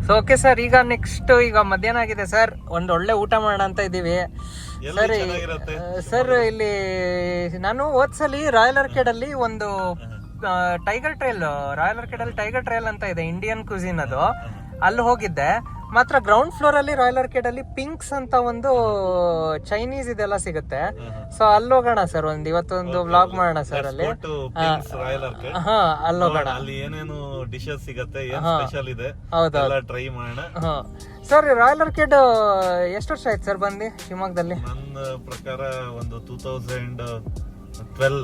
So okay sir, ಈಗ next ಈಗ ಮಧ್ಯಾಹ್ನ ಆಗಿದೆ ಸರ್, ಒಂದು ಒಳ್ಳೆ ಊಟ ಮಾಡೋಣ ಅಂತ ಇದ್ದೀವಿ ಸರ್. ಸರ್ ಇಲ್ಲಿ ನಾನು ಹೋದ್ಸಲಿ ರಾಯಲ್ ಆರ್ಕೇಡ್ ಅಲ್ಲಿ ಒಂದು ಟೈಗರ್ ಟ್ರೈಲ್, ರಾಯಲ್ ಆರ್ಕೇಡ್ ಅಲ್ಲಿ ಟೈಗರ್ ಟ್ರೈಲ್ ಅಂತ ಇದೆ, ಇಂಡಿಯನ್ ಕ್ಯೂಸಿನ್ ಅದು, ಅಲ್ಲಿ ಹೋಗಿದ್ದೆ. ಮಾತ್ರ ಗ್ರೌಂಡ್ ಫ್ಲೋರ್ ಅಲ್ಲಿ ರಾಯಲ್ ಆರ್ಕೇಡ್ ಅಲ್ಲಿ ಪಿಂಕ್ಸ್ ಅಂತ ಒಂದು ಚೈನೀಸ್ ಇದೆಲ್ಲ ಸಿಗುತ್ತೆ. ಸೊ ಅಲ್ಲಿ ಹೋಗೋಣ ಸರ್, ಇವತ್ತೊಂದು ವ್ಲಾಗ್ ಮಾಡೋಣ ಸರ್ ಅಲ್ಲಿ. ಹಾ, ಅಲ್ಲಿ ಹೋಗೋಣ. ಅಲ್ಲಿ ಏನೇನು ಡಿಶಸ್ ಸಿಗುತ್ತೆ, ಏನ್ ಸ್ಪೆಷಲ್ ಇದೆ, ಹೌದೌದು, ಟ್ರೈ ಮಾಡೋಣ. ಸರ್ ರಾಯಲ್ ಆರ್ಕೇಡ್ ಎಷ್ಟು ವರ್ಷ ಆಯ್ತು ಸರ್ ಬಂದು ಶಿವಮೊಗ್ಗದಲ್ಲಿ? ನನ್ನ ಪ್ರಕಾರ ಒಂದು 2012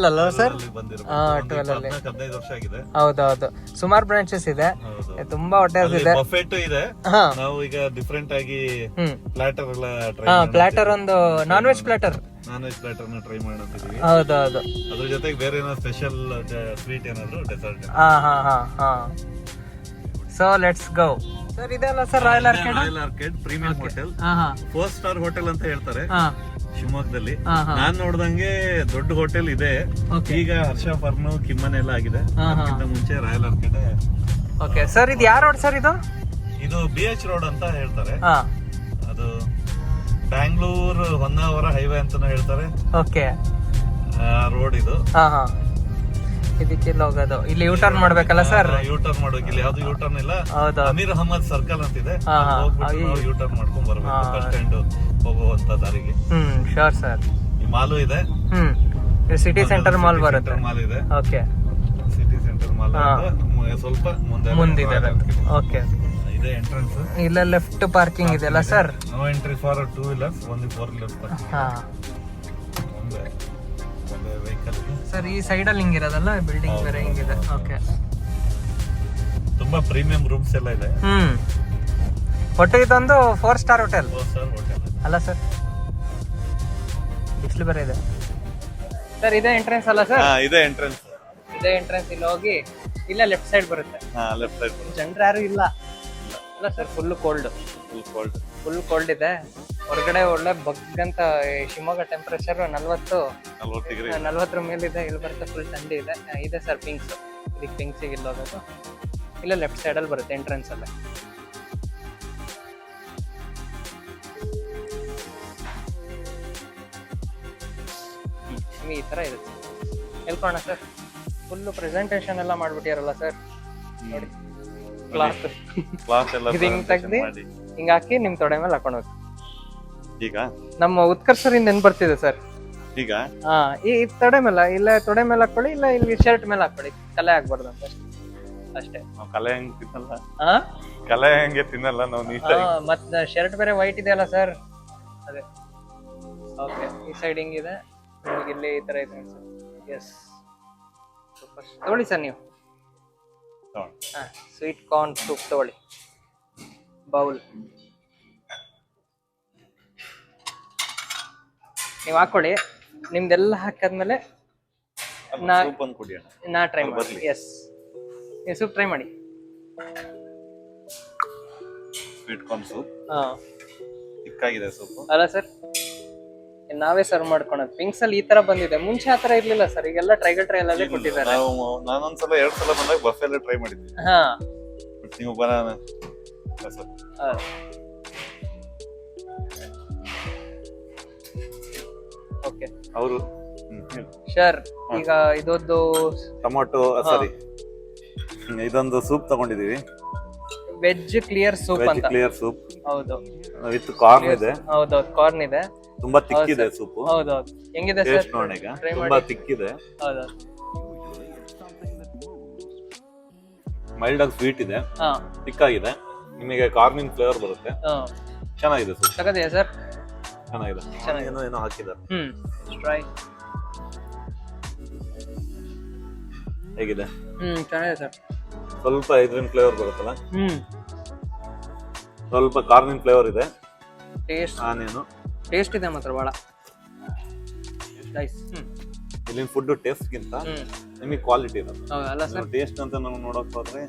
ಅಲ್ಲ ಸರ್? 12 ಅಲ್ಲಿ 15 ವರ್ಷ ಆಗಿದೆ. ಹೌದೌದು, ಸುಮಾರು ಬ್ರಾಂಚಸ್ ಇದೆ, ತುಂಬಾ ಹೋಟೆಲ್ಸ್ ಇದೆ, ಬಫೆಟ್ ಇದೆ. ನಾವು ಈಗ ಡಿಫರೆಂಟ್ ಆಗಿ ಪ್ಲಾಟರ್ ಎಲ್ಲ ಪ್ಲಾಟರ್, ಒಂದು ನಾನ್ ವೆಜ್ ಪ್ಲಾಟರ್ ನ ಟ್ರೈ ಮಾಡ್ತಿದೀವಿ. ಹೌದೌದು, ಅದ್ರ ಜೊತೆಗೆ ಬೇರೆ ಏನಾದ್ರು ಸ್ಪೆಷಲ್ ಸ್ವೀಟ್ ಏನಾದ್ರು dessert. So let's go sir. ಇದೆಲ್ಲ sir Royal Arcade premium hotel, 4 star hotel ಅಂತ ಹೇಳ್ತಾರೆ ಶಿವಮೊಗ್ಗದಲ್ಲಿ. ನಾನ್ ನೋಡ್ದಂಗೆ ದೊಡ್ಡ ಹೋಟೆಲ್ ಇದೆ ಈಗ, ಹರ್ಷ ಫರ್ನು ಕಿಮ್ಮನೆ ಎಲ್ಲ ಆಗಿದೆ. ಮುಂಚೆ ರಾಯಲ್ ಆರ್ಕೇಡ್. ಓಕೆ ಸರ್, ಇದು ಯಾವ ರೋಡ್ ಸರ್? ಇದು BH ರೋಡ್ ಅಂತ ಹೇಳ್ತಾರೆ. ಅದು ಬ್ಯಾಂಗ್ಳೂರ್ ಹೊನ್ನಾವರ ಹೈವೇ ಅಂತಾನು ಹೇಳ್ತಾರೆ. ಓಕೆ, ರೋಡ್ ಇದು. ಇದಕ್ಕೆ ಹೋಗೋದು, ಇಲ್ಲಿ ಯೂ ಟರ್ನ್ ಮಾಡ್ಬೇಕಲ್ಲ ಸರ್? ಯೂ ಟರ್ನ್ ಮಾಡ್ಬೇಕು. ಇಲ್ಲಿ ಯಾವ್ದು ಯೂ ಟರ್ನ್ ಇಲ್ಲ. ಅಮೀರ್ ಅಹಮದ್ ಸರ್ಕಲ್ ಅಂತಿದೆ, ಯೂ ಟರ್ನ್ ಮಾಡ್ಕೊಂಡ್ ಬರ್ಬೇಕು ಬಸ್ ಸ್ಟ್ಯಾಂಡ್ ಹೋಗುವಂತ ದಾರಿಗೆ. Sure sir. ಈ ಮಾಲು ಇದೆ, ಸಿಟಿ ಸೆಂಟರ್ ಮಾಲ್ ಬರುತ್ತೆ. ಮಾಲ್ ಇದೆ. ಓಕೆ, ಸಿಟಿ ಸೆಂಟರ್ ಮಾಲ್ ಸ್ವಲ್ಪ ಮುಂದಿದೆ. ಓಕೆ, ಇದೆ ಎಂಟ್ರೆನ್ಸ್. ಇಲ್ಲ ಲೆಫ್ಟ್ ಪಾರ್ಕಿಂಗ್ ಇದೆಯಲ್ಲ sir? No entry for 2 wheelers, only 4 wheelers. Vehicle sir. ಈ ಸೈಡ್ ಅಲ್ಲಿ ಹಿಂಗಿರೋದಲ್ಲ, ಬಿಲ್ಡಿಂಗ್ ಬೇರೆ ಹಿಂಗಿದೆ. ಓಕೆ, ತುಂಬಾ ಪ್ರೀಮಿಯಂ ರೂಮ್ಸ್ ಎಲ್ಲ ಇದೆ. ಒಟ್ಟು ಇದೊಂದು 4 ಸ್ಟಾರ್ ಹೋಟೆಲ್ ಅಲ್ಲ ಸರ್? ಬಿಸಿಲು ಬೇರೆ ಇದೆ ಸರ್. ಇದೇ ಎಂಟ್ರೆನ್ಸ್ ಅಲ್ಲ ಸರ್? ಇದೇ ಎಂಟ್ರೆನ್ಸ್. ಇದೇ ಎಂಟ್ರೆನ್ಸ್. ಇಲ್ಲಿ ಹೋಗಿ ಇಲ್ಲ ಲೆಫ್ಟ್ ಸೈಡ್ ಬರುತ್ತೆ. Left side. ಜನರು ಯಾರು ಇಲ್ಲ ಅಲ್ಲ ಸರ್? ಫುಲ್ ಕೋಲ್ಡ್ ಇದೆ ಹೊರಗಡೆ. ಒಳ್ಳೆ ಬಗ್ಗಂತ ಶಿವಮೊಗ್ಗ ಟೆಂಪರೇಚರ್ 40 ಮೇಲಿದೆ. ಇಲ್ಲಿ ಬರುತ್ತೆ, ಫುಲ್ ಥಂಡಿ ಇದೆ. ಇದೆ ಸರ್ ಪಿಂಕ್ಸ್. ಇದಕ್ಕೆ ಪಿಂಕ್ಸಿಗೆ ಇಲ್ಲಿ ಹೋಗೋದು. ಇಲ್ಲ ಲೆಫ್ಟ್ ಸೈಡಲ್ಲಿ ಬರುತ್ತೆ ಎಂಟ್ರೆನ್ಸ್ ಅಲ್ಲೇ. ಈ ಥರ ಇದೆ. ಹೇಳ್ಕೋಣ ಸರ್. ಫುಲ್ಲು ಪ್ರೆಸೆಂಟೇಷನ್ ಎಲ್ಲ ಮಾಡ್ಬಿಟ್ಟಿರಲ್ಲ ಸರ್, ನೋಡಿ. ಕ್ಲಾತ್ ಎಲ್ಲ ಹಿಂಗ್ ತೆಗ್ದು ಹಿಂಗ್ ಹಾಕಿ ನಿಮ್ ತೊಡೆ ಮೇಲೆ ಹಾಕೊಂಡು ಹೋಗಿ. ಈಗ ನಮ್ಮ ಉತ್ಕರ್ಷರಿಂದ ಏನ್ ಬರ್ತಿದೆ ಸರ್ ಈಗ? ಈ ತೊಡೆ ಮೇಲೆ, ಇಲ್ಲ ತೊಡೆ ಮೇಲೆ ಹಾಕೊಳ್ಳಿ, ಇಲ್ಲ ಇಲ್ಲಿ ಶರ್ಟ್ ಮೇಲೆ ಹಾಕೊಳ್ಳಿ. ಕಲೆ ಆಗ್ಬಾರ್ದು ಅಂತ ಅಷ್ಟೇ. ಕಲೆ ಹೆಂಗ್ ತಿನ್ನಲ್ಲ, ಕಲೆ ಹೆಂಗೆ ತಿನ್ನಲ್ಲ ನಾವು. ಮತ್ತೆ ಶರ್ಟ್ ಬೇರೆ ವೈಟ್ ಇದೆ ಅಲ್ಲ ಸರ್, ಅದೇ. ಓಕೆ, ಈ ಸೈಡ್ ಹಿಂಗಿದೆ, ಇಲ್ಲಿ ಈ ತರ ಇದೆ ಸರ್. ಎಸ್, ತಗೊಳ್ಳಿ ಸರ್ ನೀವು. ಸ್ವೀಟ್ ಕಾರ್ನ್ ಸೂಪ್ ತಗೊಳ್ಳಿ, ಬೌಲ್ ನೀವು ಹಾಕೊಳ್ಳಿ. ನಿಮ್ದೆಲ್ಲ ಹಾಕಾದ್ಮೇಲೆ ನಾ ಟ್ರೈ ಮಾಡಿ. ಎಸ್, ನೀವು ಸೂಪ್ ಟ್ರೈ ಮಾಡಿ. ಸ್ವೀಟ್ ಕಾರ್ನ್ ಸೂಪ್ ಚಿಕ್ಕಾಗಿದೆ ಸೂಪ್ ಅಲ್ಲ ಸರ್? ನಾವೇ ಸರ್ವ್ ಮಾಡ್ಕೊಳೋದು. ಪಿಂಕ್ಸ್ ಅಲ್ಲಿ ಈ ತರ ಬಂದಿದೆ, ಮುಂಚೆ ಆತರ ಇರ್ಲಿಲ್ಲ ಸರ್. ಈಗೆಲ್ಲ ಟ್ರೈಗಲ್ ಟ್ರೈ ಅಲ್ಲೇ ಕೊಟ್ಟಿದ್ದಾರೆ. ನಾನೊಂದ್ಸಲ 2 ಸಲ ಬಂದಾಗ ಬಫೆಲ್ಲೇ ಟ್ರೈ ಮಾಡಿದ್ದೆ. ನೀವು ಓಕೆ ಅವರು ಶರ್. ಈಗ ಇದೊಂದು ಟೊಮೊಟೊ, ಸಾರಿ, ಇದೊಂದು ಸೂಪ್ ತಗೊಂಡಿದೀವಿ. ವೆಜ್ ಕ್ಲಿಯರ್ ಸೂಪ್ ಅಂತ. Clear soup. ಹೌದು, ವಿತ್ ಕಾರ್ನ್ ಇದೆ. ಹೌದೌದು, ಕಾರ್ನ್ ಇದೆ. ತುಂಬಾ ತಿಕ್ಕಿದೆ ಸೂಪ್. ಹೌದೌದು. ಹೆಂಗಿದೆ ಸರ್? ನೋಡೀಗ ತುಂಬಾ ತಿಕ್ಕಿದೆ. ಹೌದೌದು. ಮೈಲ್ಡ್ ಆಗಿ ಸ್ವೀಟ್ ಇದೆ, ತಿಕ್ಕಾಗಿದೆ. ನಿಮಗೆ ಕಾರ್ನಿನ್ ಫ್ಲೇವರ್ ಬರುತ್ತೆ. ಚೆನ್ನಾಗಿದೆ ಸೂಪ್. ಚೆನ್ನಾಗಿದೆಯಾ ಸರ್? ಚೆನ್ನಾಗಿದೆ. ಏನೋ ಹಾಕಿದ್ದಾರೆ. ಟ್ರೈ. ಹೇಗಿದೆ? ಚೆನ್ನಾಗಿದೆ ಸರ್. ಸ್ವಲ್ಪ ಐದ್ರಿನ್ ಫ್ಲೇವರ್ ಬರುತ್ತಲ್ಲ, ಸ್ವಲ್ಪ ಕಾರ್ನಿನ್ ಫ್ಲೇವರ್ ಇದೆ. ಟೇಸ್ಟ್ ಇದೆ ಮಾತ್ರ ಬಹಳ ನೈಸ್. ಇಲ್ಲಿನ ಫುಡ್ ಟೇಸ್ಟ್ ಗಿಂತ ನಿಮಗೆ ಕ್ವಾಲಿಟಿ ಇರುತ್ತೆ. ಅಲ್ಲ ಸರ್? ಟೇಸ್ಟ್ ಅಂತ ನಾವು ನೋಡಕ್ ಹೋದ್ರೆ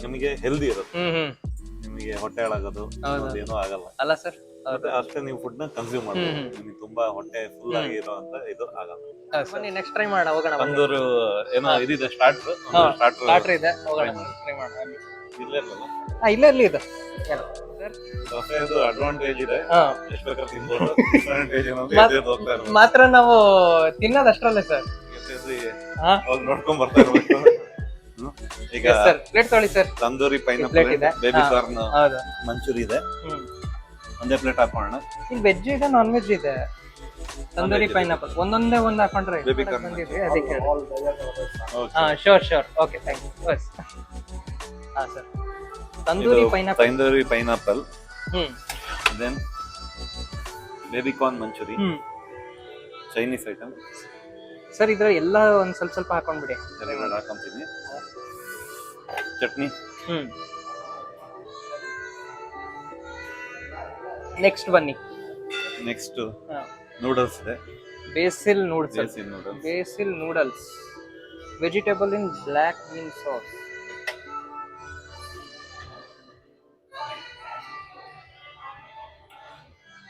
ನಿಮಗೆ ಹೆಲ್ದಿ ಇರುತ್ತೆ. ನಿಮಗೆ ಹೊಟ್ಟೆ ಹಾಳಾಗೋದು ಏನೂ ಆಗಲ್ಲ ಅಲ್ಲ ಸರ್? ಅಷ್ಟೇ ನೀವು ಫುಡ್ ನ ಕನ್ಸ್ಯೂಮ್ ಮಾಡ್ಬೋದು. ನಿಮಗೆ ತುಂಬಾ ಹೊಟ್ಟೆ ಫುಲ್ ಆಗಿ ಇರೋ ಅಂತ ಇದು ಆಗಲ್ಲ. ಬನ್ನಿ ನೆಕ್ಸ್ಟ್ ಟ್ರೈ ಮಾಡೋಣ, ಹೋಗೋಣ. ತಂದೂರು ಏನೋ ಇದಿದೆ, ಸ್ಟಾರ್ಟರ್ ಇದೆ, ಹೋಗೋಣ ಟ್ರೈ ಮಾಡೋಣ. ಇಲ್ಲೇ ಇರಲ್ಲ. ಇಲ್ಲಿ ಇದೆ ಸರ್. ಬಫೆದು ಅಡ್ವಾಂಟೇಜ್ ಇದೆ, ಹಾ ಎಷ್ಟು ಬೇಕಾದ್ರೆ ತಿನ್ಬೋದು. ಡಿಸ್ಅಡ್ವಾಂಟೇಜ್ ಏನಂದ್ರೆ ಎದ್ದು ಹೋಗ್ತಾ ಇರ್ಬೇಕು. ಮಾತ್ರ ನಾವು ತಿನ್ನೋದು ಅಷ್ಟರಲ್ಲೇ ಸರ್. ಹಾ ಅವ್ರು ನೋಡ್ಕೊಂಡ್ ಬರ್ತಾ ಇರ್ಬೇಕು. ಈಗ ಸರ್ ಪ್ಲೇಟ್ ತೊಗೊಳ್ಳಿ ಸರ್. ತಂದೂರಿ ಪ್ಲೇಟ್ ಪೈನಾಪಲ್ ಇದೆ. ಬೇಬಿ ಕಾರ್ನ್ ಹೌದಾ? ಮಂಚೂರಿ ಇದೆ, ಒಂದೇ ಪ್ಲೇಟ್ ಹಾಕೋಣ. ಇಲ್ಲಿ ವೆಜ್ ಇದೆ, ನಾನ್ ವೆಜ್ ಇದೆ. ತಂದೂರಿ ಪೈನಾಪಲ್ ಒಂದೊಂದೇ ಒಂದು ಹಾಕೊಂಡ್ರೆ Baby corn. ಬಂದಿದೆ ಅದಕ್ಕೆ. ಹಾ ಶೋರ್ ಓಕೆ ಥ್ಯಾಂಕ್ ಯು. ಬಸ್ ಹಾ sir, tandoori pineapple. Tandoori pineapple, hmm then baby corn manchurian, Chinese item. Sir ಇದ್ರ ಎಲ್ಲ ಒಂದ್ ಸ್ವಲ್ಪ ಸ್ವಲ್ಪ ಹಾಕೊಂಡ್ಬಿಡಿ. ಎರಡು ಹಾಕೊಂತೀನಿ. ಚಟ್ನಿ. ನೆಕ್ಸ್ಟ್ ಬನ್ನಿ. ನೆಕ್ಸ್ಟ್ ನೂಡಲ್ಸ್ ಇದೆ. Basil noodles. Basil noodles. Basil noodles, vegetable in black bean sauce.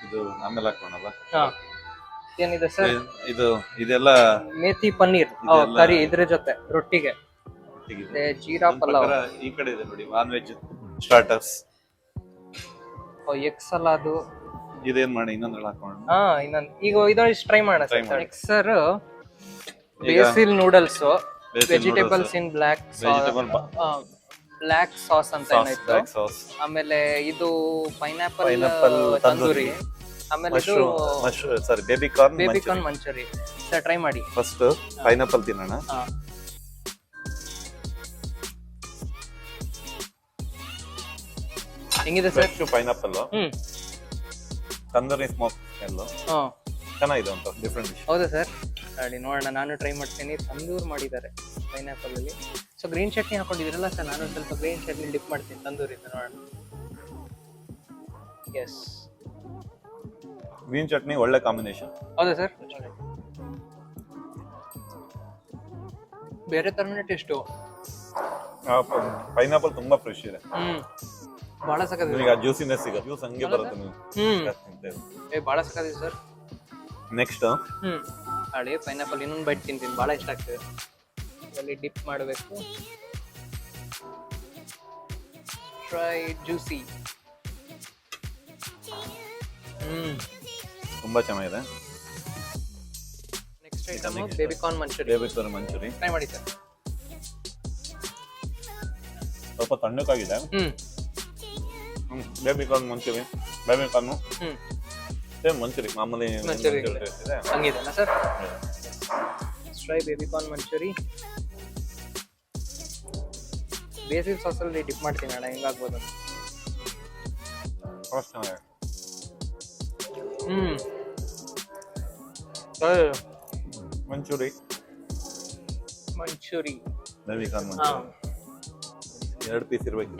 ಇದು ಆಮೇಲೆ ಹಾಕೋಣಲ್ಲ. ಹಾ ಏನಿದೆ ಸರ್? ಇದೆಲ್ಲ ಮೇಥಿ ಪನ್ನೀರ್ ಕರಿ ಇದ್ರ ಜೊತೆ ರೊಟ್ಟಿಗೆ. ಜೀರಾ ಪಲಾವ್. ಈ ಕಡೆ ಇದೆ ನೋಡಿ, ನಾನ್ ವೆಜ್ ಸ್ಟಾರ್ಟರ್ಸ್. ಎಗ್ ಸಲಾದು. ಇದೇನ್ ಮಾಡಿ ಇನ್ನೊಂದು ಹಾಕೋಣ. ಹಾ ಇನ್ನೊಂದು ಈಗ ಇದೊಂದು ಟ್ರೈ ಮಾಡೋಣ next sir. Basil noodles, vegetables in black black sauce ಅಂತ ಏನಾಯ್ತು. ಆಮೇಲೆ ಇದು ಪೈನಾಪಲ್ ತಂದೂರಿ. ಆಮೇಲೆ ಇದು baby corn manchurian. Sir try ಮಾಡಿ. ಫಸ್ಟ್ ಪೈನಾಪಲ್ ತಿನ್ನೋಣ. ಹೆಂಗಿದೆ ಸರ್? ಪೈನಾಪಲ್, ತಂದೂರಿ ಸ್ಮೋಕ್ ಎಲ್ಲೋ ಚೆನ್ನಾಗಿದೆ ಅಂತ ಡಿಫ್ರೆಂಟ್ ಡಿಶ್. ಹೌದಾ ಸರ್? ನೋಡಿ ನೋಡೋಣ, ನಾನು ಟ್ರೈ ಮಾಡ್ತೀನಿ. ತಂದೂರ್ ಮಾಡಿದ್ದಾರೆ ಪೈನಾಪಲ್ ಅಲ್ಲಿ. ಸೊ ಗ್ರೀನ್ ಚಟ್ನಿ ಹಾಕೊಂಡಿದ್ದೀರಲ್ಲ ಸರ್, ನಾನು ಸ್ವಲ್ಪ ಗ್ರೀನ್ ಚಟ್ನಿ ಡಿಪ್ ಮಾಡ್ತೀನಿ ತಂದೂರಿಂದ. ನೋಡೋಣ. ಎಸ್, ಗ್ರೀನ್ ಚಟ್ನಿ ಒಳ್ಳೆ ಕಾಂಬಿನೇಷನ್. ಹೌದಾ ಸರ್? ಬೇರೆ ತರನೇ ಟೇಸ್ಟು. ಪೈನಾಪಲ್ ತುಂಬಾ ಫ್ರೆಶ್ ಇದೆ. ಬಹಳ ಸಕ್ಕತ್ತಿದೆ. ಈಗ ಜ್ಯೂಸಿನೆಸ್ ಸಿಗುತ್ತೆ, ಜ್ಯೂಸ್ ಹಂಗೆ ಬರುತ್ತೆ ನೀವು. ಬಹಳ ಸಕ್ಕತ್ತಿದೆ ಸರ್. ನೆಕ್ಸ್ಟ್ ಹಳೆ ಪೈನಾಪಲ್ ಇನ್ನೊಂದು ಬೈಟ್ ತಿಂತೀನಿ, ಬಹಳ ಇಷ್ಟ ಆಗ್ತದೆ. ಇದರಲ್ಲಿ ಡಿಪ್ ಮಾಡಬೇಕು. Try juicy. ತುಂಬಾ ಚೆನ್ನಾಗಿದೆ. Next item baby corn manchurian. Baby corn manchurian try ಮಾಡಿ ಸರ್. ಸ್ವಲ್ಪ ತಣ್ಣಕ್ಕಾಗಿದೆ. Baby corn manchurian, baby corn same manchurian, ಮಾಮೂಲಿ ಮಂಚೂರಿ ಇದೆ. ಹಂಗಿದೆನಾ sir? Try baby corn manchurian. Basil sauce ಅಲ್ಲಿ ಡಿಪ್ ಮಾಡ್ತೀನಿ ಅಣ್ಣ, ಹೆಂಗಾಗ್ಬೋದು? Manchurian baby corn manchurian 2 piece ಇರಬೇಕು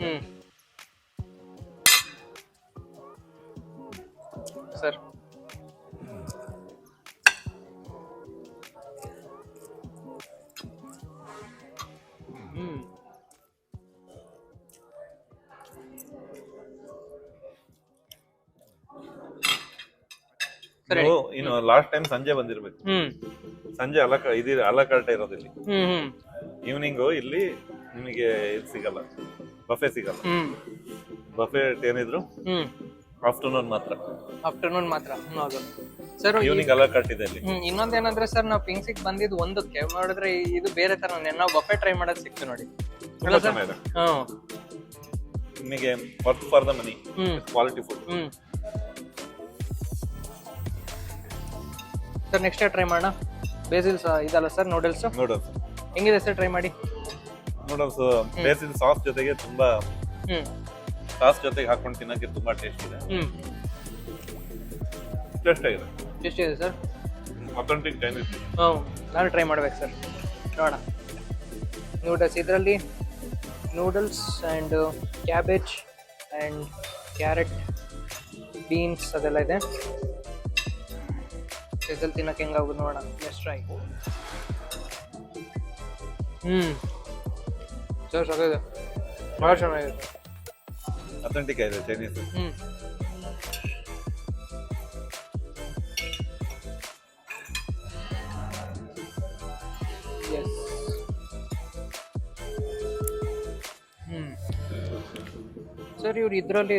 ಸರ್. ಇನ್ನು ಲಾಸ್ಟ್ ಟೈಮ್ ಸಂಜೆ ಬಂದಿರ್ಬೇಕು. ಸಂಜೆ ಅಲಕಾಟ ಇರೋದಿಲ್ಲಿ. ಈವ್ನಿಂಗ್ ಇಲ್ಲಿ ನಿಮಗೆ ಇದು ಸಿಗಲ್ಲ, ಬಫೆ ಸಿಗಲ್ಲ. ಬಫೆ ಏನಿದ್ರು ಆಫ್ಟರ್ನೂನ್ ಮಾತ್ರ. ಹೌದು ಸರ್. ಈವ್ನಿಂಗ್ ಅಲಕಾಟ್ ಇದೆ ಇಲ್ಲಿ. ಇನ್ನೊಂದೇನಂದ್ರೆ ಸರ್, ನಾವು ಪಿಂಕ್ಸಿಗೆ ಬಂದಿದ್ದು ಒಂದಕ್ಕೆ ನೋಡಿದ್ರೆ ಇದು ಬೇರೆ ತರ ನಾವು ಬಫೆ ಟ್ರೈ ಮಾಡೋದು ಸಿಕ್ತು ನೋಡಿ. ನಿಮಗೆ worth for the money, quality food. Sir next try ಮಾಡೋಣ. ಬೇಸಿಲ್ ಇದಲ್ಲ ಸರ್ ನೂಡಲ್ಸ್. ಹೆಂಗಿದೆ ಸರ್? ಟ್ರೈ ಮಾಡಿ. ನೂಡಲ್ಸ್ ಬೇಸಿಲ್ ಸಾಸ್ ಜೊತೆಗೆ ತುಂಬಾ ಸಾಸ್ ಜೊತೆಗೆ ಹಾಕೊಂಡು ತಿನ್ನಕ್ಕೆ ತುಂಬಾ ಟೇಸ್ಟ್ ಇದೆ. ಟೇಸ್ಟ್ ಇದೆ ಸರ್. Authentic Chinese. ನಾನು ಟ್ರೈ ಮಾಡ್ಬೇಕು ಸರ್, ನೋಡೋಣ. ನೂಡಲ್ಸ್ ಇದರಲ್ಲಿ noodles and cabbage and carrot, beans ಅದೆಲ್ಲ ಇದೆ. ಇದ್ರಲ್ಲಿ ತಿನ್ನಕ್ಕೆ ಹೆಂಗಾಗೋದು ನೋಡೋಣ. Next try. ಸರ್ ಸಾಕಿದೆ, ಭಾಳ ಚೆನ್ನಾಗಿದೆ. ಅಥೆಂಟಿಕ್ ಇದೆ ಚೈನೀಸ್. ಸರ್ ಇವ್ರು ಇದ್ರಲ್ಲಿ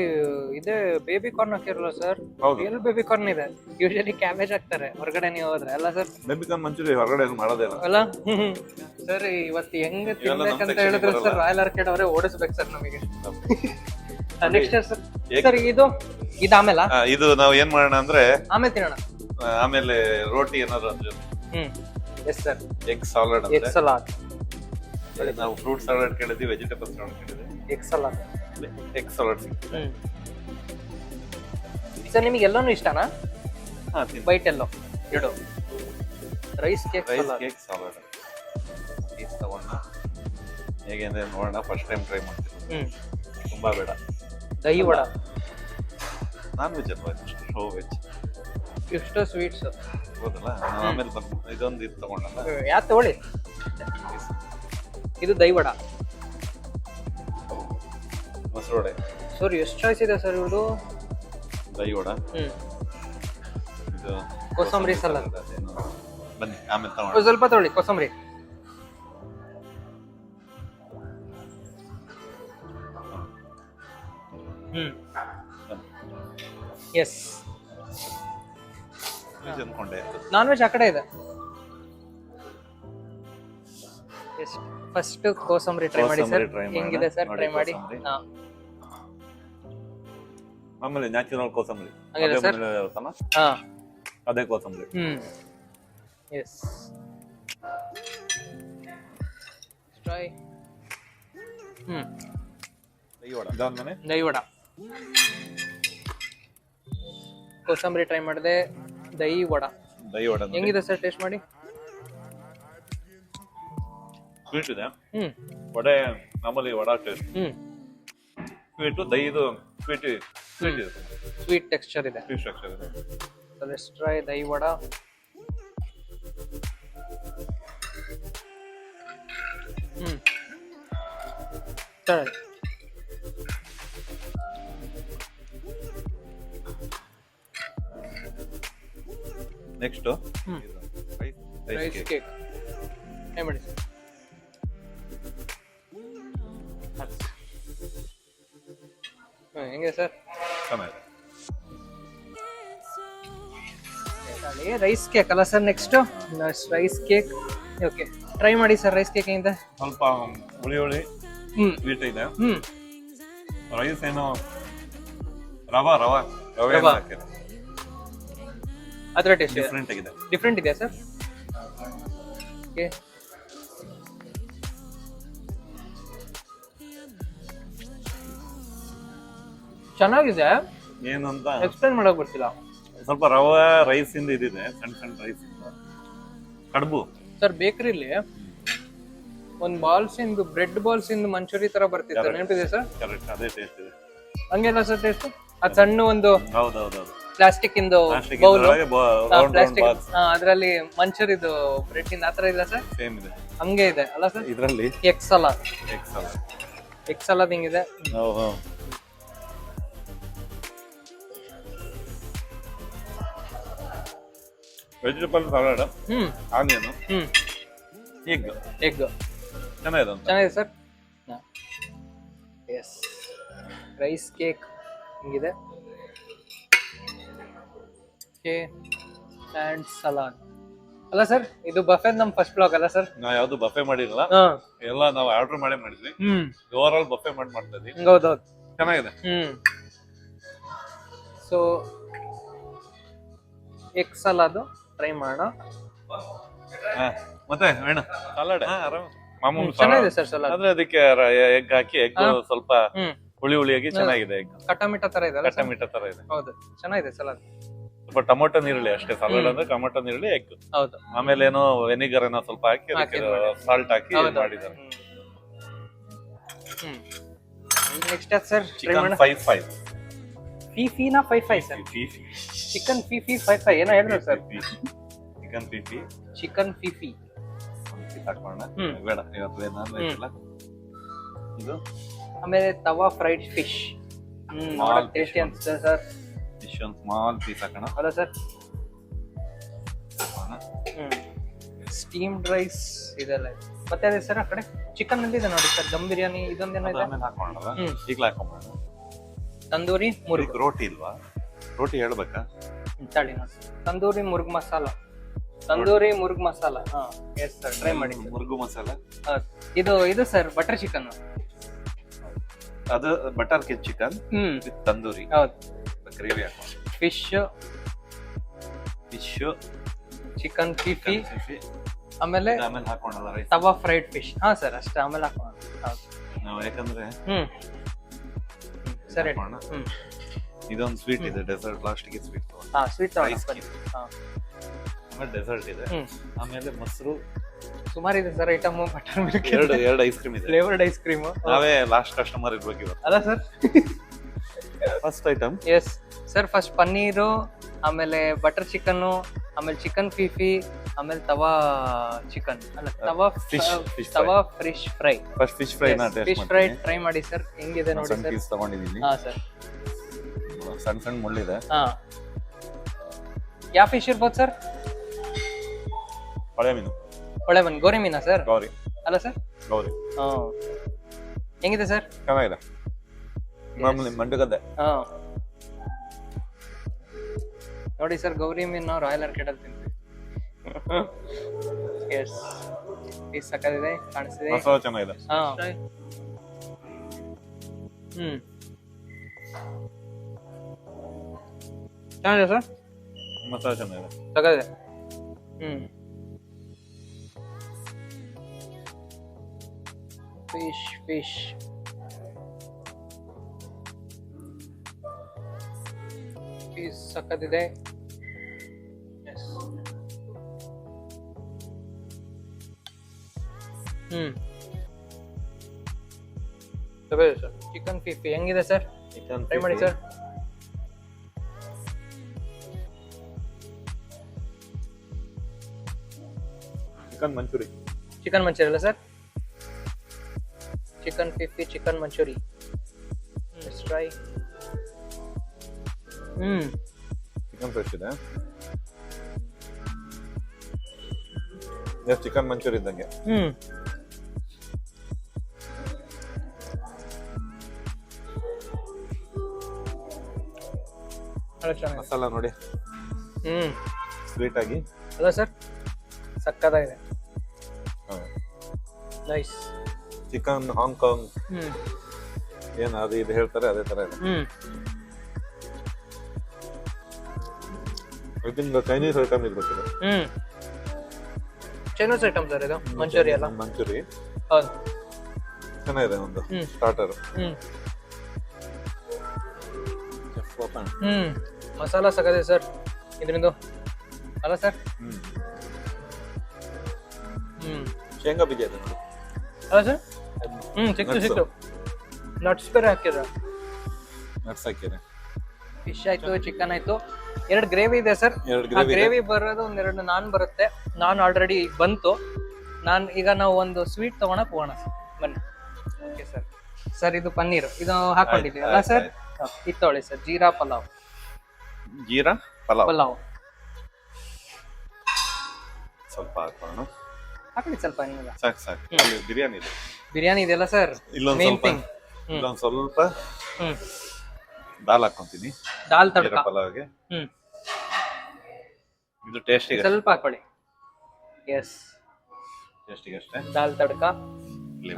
ಇದೆ ಬೇಬಿ ಕಾರ್ನ್ ಹಾಕಿರಲ್ಲ ಸರ್? ಹೌದು. ಎಲ್ಲಿ ಬೇಬಿ ಕಾರ್ನ್ ಇದೆ? ಯೂಶಲಿ ಕ್ಯಾಬೇಜ್ ಹಾಕ್ತಾರೆ ಹೊರಗಡೆ ನೀವು ಹೋದ್ರೆ ಅಲ್ಲ ಸರ್? ಬೇಬಿಕಾರ್ನ್ ಮಂಚೂರಿ ಹೊರಗಡೆ ಮಾಡೋದೇ ಇಲ್ಲ. ಅಲ್ಲ ಸರ್ ಇವತ್ತು ಹೆಂಗ್ ತಿನ್ಬೇಕಂತ ಹೇಳಿದ್ರೆ ಸರ್ ರಾಯಲ್ ಆರ್ಕೇಡ್ ಅವರೇ ಓಡಿಸ್ಬೇಕು ಸರ್ ನಮಗೆ. ನೆಕ್ಸ್ಟ್ ಸರ್ ಸರ್ ಇದು ಆಮೇಲೆ ಇದು ನಾವು ಏನ್ ಮಾಡೋಣ ಅಂದ್ರೆ ಆಮೇಲೆ ತಿನ್ನೋಣ. ಆಮೇಲೆ ರೋಟಿ ಏನಾದ್ರು ಅಂದ್ರೆ yes sir. Egg salad egg salad. ನಾವು ಫ್ರೂಟ್ ಸಲಾಡ್ ಕೇಳಿದ್ವಿ, ವೆಜಿಟೇಬಲ್ ಸಲಾಡ್ ಕೇಳಿದ್ವಿ, ಎಗ್ ಸಲಾಡ್. ಎಗ್ ಸಲಾಡ್ ಸಿಗ್ತದೆ. ಸರ್ ನಿಮಗೆ ಎಲ್ಲಾನು ಇಷ್ಟನಾ? ಹಾ, ವೈಟ್ ಎಲ್ಲೋ ಇಡು. ರೈಸ್ ಕೇಕ್ ಸಲಾಡ್ ಪೀಸ್ ತಗೊಂಡ ಹೇಗೆ ಅಂದ್ರೆ ನೋಡೋಣ. ಫಸ್ಟ್ ಟೈಮ್ ಟ್ರೈ ಮಾಡ್ತೀನಿ. ತುಂಬಾ ಬೇಡ. ದಹಿ ವಡ ನಾನ್ ವೆಜ್ ಅಲ್ವಾ, ಶೋ ವೆಜ್. ಇಷ್ಟು ಸ್ವೀಟ್ಸ್ ಹೌದಲ್ಲ. ಆಮೇಲೆ ಇದೊಂದು ಇದು ತಗೊಂಡಲ್ಲ. ಯಾಕೆ ತಗೊಳ್ಳಿ. ಇದು ದಹಿ ವಡ, ಮೊಸರು ವಡೆ. ಸರ್ ಎಷ್ಟು ಚಾಯ್ಸ್ ಇದೆ ಸರ್ ಇವ್ರದ್ದು. ದಹಿ ವಡ, ಇದು ಕೋಸಂಬರಿ ಸಲಾಡ್. ಬನ್ನಿ ಆಮೇಲೆ ತಗೊಂಡು ಸ್ವಲ್ಪ ತಗೊಳ್ಳಿ ಕೋಸಂಬರಿ. ಎಸ್, ಅನ್ಕೊಂಡೆ. ನಾನ್ ವೆಜ್ ಆ ಕಡೆ ಇದೆ. ಫಸ್ಟ್ ಕೋಸಂಬರಿ ಟ್ರೈ ಮಾಡಿ ಸರ್. ಹೆಂಗಿದೆ ಸರ್? ಟ್ರೈ ಮಾಡಿ. ಆಮೇಲೆ ನ್ಯಾಚುರಲ್ ಕೋಸಂಬರಿ ಅದೇ ಕೋಸಂಬರಿ. Yes, try. ದಹಿ ವಡ, ಕೋಸಂಬರಿ ಟ್ರೈ ಮಾಡಿದೆ. ದಹಿ ವಡ ಹೆಂಗಿದೆ ಸರ್? ಟೇಸ್ಟ್ ಮಾಡಿ. ಸ್ವೀಟ್ ಇದೆ. ವಡೆ ಮಾಮೂಲಿ ವಡ ಟೇಸ್ಟ್. ಸ್ವೀಟ್ ದಹಿದು ಸ್ವೀಟ್ ಟೆಕ್ಸ್ಚರ್ ಇದೆ. Let's try dahi vada. ಸರಿ, ನೆಕ್ಸ್ಟ್ ರೈಸ್ ಕೇಕ್ ಟ್ರೈ ಮಾಡಿ. ಹೆಂಗೆ ಸರ್? ರೈಸ್ ಕೇಕ್ ಅಲ್ಲ sir? Next rice cake. Okay, try ಮಾಡಿ ಸರ್. ರೈಸ್ ಕೇಕ್ ಹೆಂಗಿದೆ? ಸ್ವಲ್ಪ ಹುಳಿ ಸ್ವೀಟ್ ಇದೆ. ರೈಸ್ ಏನೋ ರವೆ ಅದರ ಟೇಸ್ಟ್ ಡಿಫ್ರೆಂಟ್ ಇದೆ ಸರ್. ಓಕೆ, ಚೆನ್ನಾಗಿದೆ. ಏನು ಅಂತ ಎಕ್ಸ್ಪ್ಲೈನ್ ಮಾಡಕ್ ಬರ್ತಿಲ್ಲ. ಸ್ವಲ್ಪ ರವೆ ರೈಸ್ ಇಂದ ಇದಿದೆ, ಸಣ್ಣ ರೈಸ್ ಇಂದ ಕಡುಬು. ಸರ್ ಬೇಕರಿಲಿ ಒಂದ್ ಬಾಲ್ಸ್ ಇಂದು ಬ್ರೆಡ್ ಬಾಲ್ಸ್ ಇಂದು ಮಂಚೂರಿ ತರ ಬರ್ತಿತ್ತು, ನೆನಪಿದೆ ಸರ್? ಕರೆಕ್ಟ್, ಅದೇ ಟೇಸ್ಟ್ ಇದೆ. ಹಂಗೆಲ್ಲ ಸರ್ ಟೇಸ್ಟ್. ಅದ್ ಸಣ್ಣ ಒಂದು ಹೌದೌದು ಪ್ಲಾಸ್ಟಿಕ್ ಇಂದು ಬೌಲ್, ಪ್ಲಾಸ್ಟಿಕ್ ಅದ್ರಲ್ಲಿ ಮಂಚೂರಿದು ಬ್ರೆಡ್ ಇಂದ ಆತರ ಇಲ್ಲ ಸರ್? ಸೇಮ್ ಇದೆ, ಹಂಗೆ ಇದೆ ಅಲ್ಲ ಸರ್? ಇದ್ರಲ್ಲಿ ಎಗ್ ಸಲಾಡ್ ಹಿಂಗಿದೆ. ವೆಜಿಟೇಬಲ್ ಸಲಾಡ್, ಆನಿಯನ್, ಎಗ್ ಚೆನ್ನಾಗಿದೆ ಸರ್. ಎಸ್, ರೈಸ್ ಕೇಕ್ ಹಿಂಗಿದೆ. ಅಂಡ್ ಸಲಾಡ್ ಅಲ್ಲ ಸರ್? ಇದು ಬಫೆ ನಮ್ ಫಸ್ಟ್ ಬ್ಲಾಗ್ ಅಲ್ಲ ಸರ್? ನಾವ್ ಯಾವ್ದು ಬಫೆ ಮಾಡಿರಲ್ಲ, ಎಲ್ಲ ನಾವು ಆರ್ಡರ್ ಮಾಡಿದ್ವಿ. ಓವರ್ ಆಲ್ ಬಫೆ ಮಾಡ್ತಾ ಇದ್ವಿ. ಹೌದೌದು, ಚೆನ್ನಾಗಿದೆ. ಸೊ ಎಗ್ ಸಲಾಡ್ ಟ್ರೈ ಮಾಡೋಣ. ಮತ್ತೆ ಸಲಾಡ್ ಮಾಮೂಲಿ ಚೆನ್ನಾಗಿದೆ ಸರ್ ಸಲಾಡ್. ಅಂದ್ರೆ ಅದಕ್ಕೆ ಎಗ್ ಹಾಕಿ, ಎಗ್ ಸ್ವಲ್ಪ ಹುಳಿಯಾಗಿ ಚೆನ್ನಾಗಿದೆ. ಎಗ್ ಕಟ್ಟಮಿಟ್ಟ ತರ ಇದೆ. ಕಟ್ಟಮಿಟ್ಟ ತರ ಇದೆ. ಹೌದು, ಚೆನ್ನಾಗಿದೆ ಸಲಾಡ್. ಸ್ವಲ್ಪ ಟೊಮೊಟೊ ನೀರುಳ್ಳಿ ಅಷ್ಟೇ. ಸಲಾಡ್ ಅಂದ್ರೆ ಟೊಮೊಟೊ ನೀರುಳ್ಳಿ, ಎಗ್. ಹೌದು, ಆಮೇಲೆ ಏನೋ ವೆನಿಗರ್ ಏನೋ ಸ್ವಲ್ಪ ಹಾಕಿ ಸಾಲ್ಟ್ ಹಾಕಿ ಮಾಡಿದ್ದಾರೆ. Next sir chicken 55 ಫಿಫಿನಾ 55 sir? Chicken Fifi 55 ಏನೋ ಹೇಳಿದ್ರು ಸರ್? ಚಿಕನ್ ಫಿಫಿ ಹಾಕೋಣ. ಬೇಡ, ಇವತ್ತು ನಾನ್ ವೆಜ್ ಇಲ್ಲ. ಇದು ಆಮೇಲೆ ತವಾ ಫ್ರೈಡ್ ಫಿಶ್. ಟೇಸ್ಟಿ ಅನ್ಸುತ್ತೆ ಸರ್. ಫಿಶ್ ಒಂದು ಸ್ಮಾಲ್ ಪೀಸ್ ಹಾಕೋಣ ಅಲ್ಲ ಸರ್? ಸ್ಟೀಮ್ಡ್ ರೈಸ್ ಇದೆಲ್ಲ. ಮತ್ತೆ ಅದೇ ಸರ್ ಆ ಕಡೆ ಚಿಕನ್ ಇದೆ ನೋಡಿ ಸರ್, ದಮ್ ಬಿರಿಯಾನಿ ಇದೊಂದೇನೋ ಇದೆ. ಹಾಕೋಣ. ಈಗಲೇ ಹಾಕೋಣ. ತಂದೂರಿ ಮುರ್ಗ್ ರೋಟಿ ಇಲ್ವಾ? ರೋಟಿ ಹೇಳ್ಬೇಕಾ? ತಳಿ ನೋಡಿ. ತಂದೂರಿ ಮುರ್ಗ್ ಮಸಾಲ, ತಂದೂರಿ ಮುರ್ಗ್ ಮಸಾಲ. ಹಾ ಎಸ್ ಸರ್, ಟ್ರೈ ಮಾಡಿ. ಮುರ್ಗು ಮಸಾಲ. ಇದು ಸರ್ ಬಟರ್ ಚಿಕನ್. ಅದು ಬಟರ್ ಚಿಕನ್ ವಿತ್ ತಂದೂರಿ. ಹೌದು. ಗ್ರೇವಿ ಹಾಕೋ. ಫಿಶ್, ಚಿಕನ್ ಫಿಫಿ, ಆಮೇಲೆ ಹಾಕೋಣಲ್ಲ ರೈಸ್. ತವಾ ಫ್ರೈಡ್ ಫಿಶ್. ಹಾ ಸರ್ ಅಷ್ಟೇ, ಆಮೇಲೆ ಹಾಕೋಣ. ಹೌದು ನಾವು ಯಾಕಂದ್ರೆ ಸರಿ. ಇದೊಂದು ಸ್ವೀಟ್ ಇದೆ, ಡೆಸರ್ಟ್ ಲಾಸ್ಟ್ಗೆ ಸ್ವೀಟ್. ಹಾ ಸ್ವೀಟ್ ಆಮೇಲೆ ಡೆಸರ್ಟ್ ಇದೆ, ಆಮೇಲೆ ಮೊಸರು ಸುಮಾರು ಇದೆ ಸರ್ ಐಟಮ್. ಬಟರ್ ಮಿಲ್ಕ್, ಎರಡು ಐಸ್ ಕ್ರೀಮ್ ಇದೆ, ಫ್ಲೇವರ್ಡ್ ಐಸ್ ಕ್ರೀಮ್. ನಾವೇ ಲಾಸ್ಟ್ ಕಸ್ಟಮರ್ ಇರ್ಬೇಕು ಇವತ್ತು. ಅಲ್ಲ sir? First item. Yes sir, first paneer, ಆಮೇಲೆ ಬಟರ್ ಚಿಕನ್, ಆಮೇಲೆ ಚಿಕನ್ ಫಿಫಿ, ಆಮೇಲೆ ತವಾ ಚಿಕನ್ ಅಲ್ಲ tawa fish fry. First fish fry ನಾ ಟೇಸ್ಟ್ ಫಿಶ್ ಫ್ರೈ ಟ್ರೈ ಮಾಡಿ ಸರ್, ಹೆಂಗಿದೆ ನೋಡಿ ಸರ್. ಪೀಸ್ ತಗೊಂಡಿದ್ದೀನಿ. ಹಾ ಸರ್, ಸಣ್ಣ ಸಣ್ಣ ಮುಳ್ಳಿದೆ. ಹಾ ಯಾವ ಫಿಶ್ ಇರ್ಬೋದು ಸರ್? ಹೊಳೆ ಮೀನು. ಹೊಳೆ ಮೀನು, ಗೋರಿ ಮೀನಾ ಸರ್? ಗೌರಿ ಅಲ್ಲ ಸರ್? ಗೌರಿ. ಹಾ ಹೆಂಗಿದೆ ಸರ್? ಚೆನ್ನಾಗಿದೆ, ಮಾಮೂಲಿ ಮಂಡುಗದ್ದೆ. ಹಾ ನೋಡಿ ಸರ್, ಗೌರಿ ಮೀನು ನಾವು ರಾಯಲ್ ಆರ್ಕಿಡ್ ಅಲ್ಲಿ ತಿಂತೀವಿ. ಎಸ್, ಪೀಸ್ ಸಕ್ಕದಿದೆ, ಕಾಣಿಸ್ತಿದೆ. ಮಸಾಲ ಚೆನ್ನಾಗಿದೆ. ಹಾ ಚೆನ್ನಾಗಿದೆ ಸರ್, ಮಸಾಲ ಚೆನ್ನಾಗಿದೆ, ಸಕ್ಕದಿದೆ. ಫಿಶ್ ಫಿಶ್ ಪೀಸ್ ಸಕ್ಕದಿದೆ. ಸರ್ ಚಿಕನ್ ಫಿಫಿ ಹೆಂಗಿದೆ ಸರ್? ಟ್ರೈ ಮಾಡಿ sir. Chicken manchurian. Chicken manchurian ಅಲ್ಲ ಸರ್? ಚಿಕನ್ ಫಿಫಿ, chicken manchurian. Let's try. Chicken fresh ಇದೆ. ಚಿಕನ್ ಮಂಚೂರಿ ಇದ್ದಂಗೆ. ಮಸಾಲ ನೋಡಿ, ಸ್ವೀಟ್ ಆಗಿ ಅಲ್ಲ ಸರ್, ಸಕ್ಕತ್ತಾಗಿದೆ. ನೈಸ್. ಚಿಕನ್ ಹಾಂಗ್ಕಾಂಗ್ ಏನ್ ಅದು ಇದು ಹೇಳ್ತಾರೆ ಅದೇ ತರ ಇದೆ. ಇದರಿಂದ ಚೈನೀಸ್ ಐಟಮ್ ಇರ್ಬೇಕು. ಚೈನೀಸ್ ಐಟಮ್ ಸರ್ ಇದು, ಮಂಚೂರಿ ಅಲ್ಲ? ಮಂಚೂರಿ. ಹೌದು, ಚೆನ್ನಾಗಿದೆ. ಒಂದು ಸ್ಟಾರ್ಟರ್. ಮಸಾಲ ಸಕ್ಕದೆ ಸರ್ ಇದರಿಂದ, ಅಲ್ಲ ಸರ್? ಶೇಂಗಾ ಬೀಜ ಇದೆ ನೋಡಿ, ಅಲ್ಲ ಸರ್? ಸಿಕ್ತು. ನಟ್ಸ್ ಬೇರೆ ಹಾಕಿದ್ರ? ನಟ್ಸ್ ಹಾಕಿದ್ರೆ. ಫಿಶ್ ಆಯ್ತು, ಚಿಕನ್ ಆಯ್ತು, ಎರಡು ಗ್ರೇವಿ ಇದೆ ಸರ್. ಗ್ರೇವಿ ಬರೋದು ಒಂದೆರಡು ನಾನ್ ಬರುತ್ತೆ. ನಾನ್ ಆಲ್ರೆಡಿ ಬಂತು. ಈಗ ನಾವು ಒಂದು ಸ್ವೀಟ್ ತಗೊಳಕ್ ಹೋಗೋಣ ಸರ್, ಬನ್ನಿ. Okay sir. ಸರ್ ಇದು ಪನ್ನೀರ್, ಇದು ಹಾಕೊಂಡಿದ್ದೀವಿ ಅಲ್ಲ ಸರ್? ಇದು ತಗೊಳ್ಳಿ ಸರ್, ಜೀರಾ ಪಲಾವ್. ಜೀರಾ ಪಲಾವ್ ಸ್ವಲ್ಪ ಹಾಕೊಳ್ಳಿ, ಸ್ವಲ್ಪ ಏನಿಲ್ಲ, ಸಾಕು ಸಾಕು. ಬಿರಿಯಾನಿ ಇದೆ, ಬಿರಿಯಾನಿ ಇದೆಯಲ್ಲ ಸರ್? ಇಲ್ಲೊಂದು ಸ್ವಲ್ಪ ದಾಲ್ ಹಾಕೊಂತೀನಿ, ದಾಲ್ ತಡ್ಕ ಪಲಾವ್ಗೆ. ಇದು ಟೇಸ್ಟಿಗೆ ಸ್ವಲ್ಪ ಹಾಕೊಳ್ಳಿ. ಎಸ್, ಟೇಸ್ಟಿಗೆ ಅಷ್ಟೇ. ದಾಲ್ ತಡ್ಕ.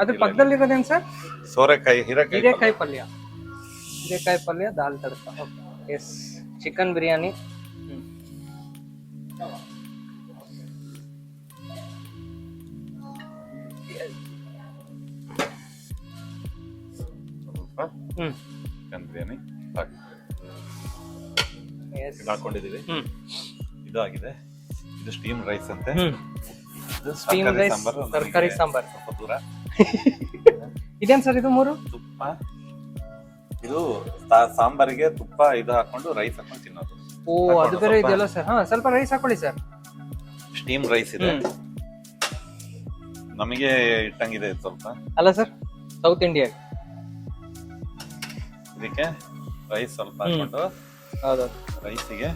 ಅದ್ರ ಪಕ್ಕದಲ್ಲಿ ಇರೋದೇನ್ ಸರ್? ಸೋರೆಕಾಯಿ, ಹೀರೆಕಾಯಿ ಪಲ್ಯ. ಹೀರೆಕಾಯಿ ಪಲ್ಯ, ದಾಲ್ ತಡ್ಕ. Yes, chicken biryani. Chicken biryani ಹಾಕೊಂಡಿದೀವಿ. ಇದು ಆಗಿದೆ. ಇದು ಸ್ಟೀಮ್ ರೈಸ್ ಅಂತೆ. ಸ್ಟೀಮ್ ರೈಸ್, ತರಕಾರಿ ಸಾಂಬಾರ್. ಸ್ವಲ್ಪ ದೂರ ಇದೇನ್ ಸರ್ ಇದು? ಮೂರು ತುಪ್ಪ. ಇದು ಸಾಂಬಾರಿಗೆ ತುಪ್ಪ ಇದು ಹಾಕೊಂಡು ರೈಸ್ ಹಾಕೊಂಡು ತಿನ್ನೋದು. ಓ, ಅದು ಬೇರೆ ಇದೆಯಲ್ಲ ಸರ್? ಹಾ, ಸ್ವಲ್ಪ ರೈಸ್ ಹಾಕೊಳ್ಳಿ ಸರ್. ಸ್ಟೀಮ್ ರೈಸ್ ಇದೆ, ನಮಗೆ ಇಟ್ಟಂಗಿದೆ ಸ್ವಲ್ಪ, ಅಲ್ಲ ಸರ್? South India. ಇದಕ್ಕೆ ರೈಸ್ ಸ್ವಲ್ಪ ಹಾಕೊಂಡು, ಹೌದು, ರೈಸಿಗೆ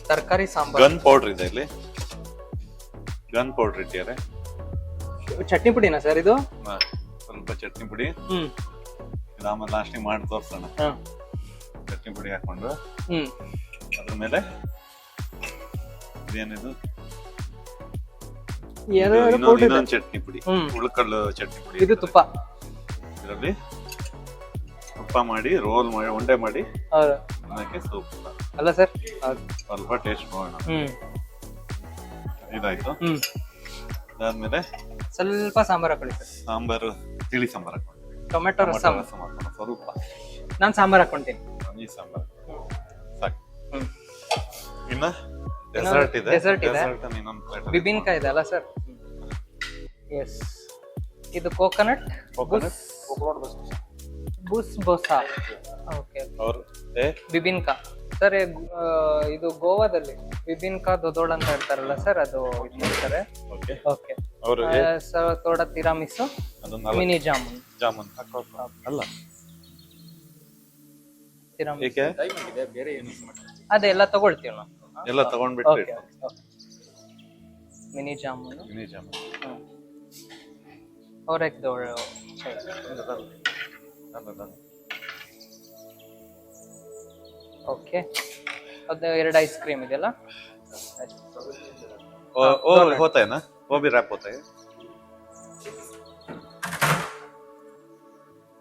ತರಕಾರಿ ಸಾಂಬಾರ್. ಗನ್ ಪೌಡರ್ ಇದೆ ಇಲ್ಲಿ, ಗನ್ ಪೌಡರ್ ಇಟ್ಟಿದ್ದಾರೆ. ಚಟ್ನಿ ಪುಡಿನಾ ಸರ್ ಇದು? ಸ್ವಲ್ಪ ಚಟ್ನಿ ಪುಡಿ ಆಮೇಲೆ ಲಾಸ್ಟಿಗೆ ಮಾಡಿ ತೋರ್ಸೋಣ. ಚಟ್ನಿ ಪುಡಿ ಹಾಕೊಂಡು ಅದ್ರ ಮೇಲೆ ಇದೇನಿದು ಇನ್ನೊಂದು ಚಟ್ನಿ ಪುಡಿ, ಉಳ್ಕಲ್ಲು ಚಟ್ನಿ ಪುಡಿ, ಇದು ತುಪ್ಪ. ಇದರಲ್ಲಿ ತುಪ್ಪ ಮಾಡಿ ರೋಲ್ ಮಾಡಿ ಉಂಡೆ ಮಾಡಿ ಅನ್ನಕ್ಕೆ ಸೂಪರ್ ಅಲ್ಲ ಸರ್. ಸ್ವಲ್ಪ ಟೇಸ್ಟ್ ನೋಡೋಣ. ಇದಾಯ್ತು. ಅದಾದ್ಮೇಲೆ ಸ್ವಲ್ಪ ಸಾಂಬಾರ್ ಹಾಕೊಳ್ಳಿ ಸರ್. ಸಾಂಬಾರು ತಿಳಿ ಸಾಂಬಾರ್ ಹಾಕೊಂಡು, ಟೊಮೆಟೊ ರಸಂ ಸ್ವಲ್ಪ. ನಾನು ಸಾಂಬಾರ್ ಹಾಕೊಂತೀನಿ. ಈ ಸಾಂಬಾರ್ ಸಾಕು. ಇನ್ನ ಡೆಸರ್ಟ್ ಇದೆ. ಬಿಬಿನ್ಕಾಯಿ ಇದೆ ಅಲ್ಲ ಸರ್? ಎಸ್. ಇದು ಕೋಕೋನಟ್ ಬೂಸ್ ಬೋಸಾ. ಓಕೆ. ಬಿಬಿನ್ಕಾ ಸರ್, ಇದು ಗೋವಾದಲ್ಲಿ ಬಿಬಿನ್ಕಾ ದೊದೋಡ್ ಅಂತ ಹೇಳ್ತಾರಲ್ಲ ಸರ್, ಅದು ಇದು ಮಾಡ್ತಾರೆ. ಓಕೆ. ತೋಡ ತಿರಾಮಿಸು, ಮಿನಿ ಜಾಮೂನ್. ಅಲ್ಲ ಅದೇ ಎಲ್ಲ ತಗೊಳ್ತೀವಿ ನಾವು. ಎಲ್ಲ ತಗೊಂಡ್ಬಿಟ್ಟು ಮಿನಿ ಜಾಮೂನು, ಅವ್ರಕ್ಕೆ ಓಕೆ. ಅದು 2 ಐಸ್ ಕ್ರೀಮ್ ಇದೆಯಲ್ಲ. ಹೋತಾ है ना, वो भी रैप होता है.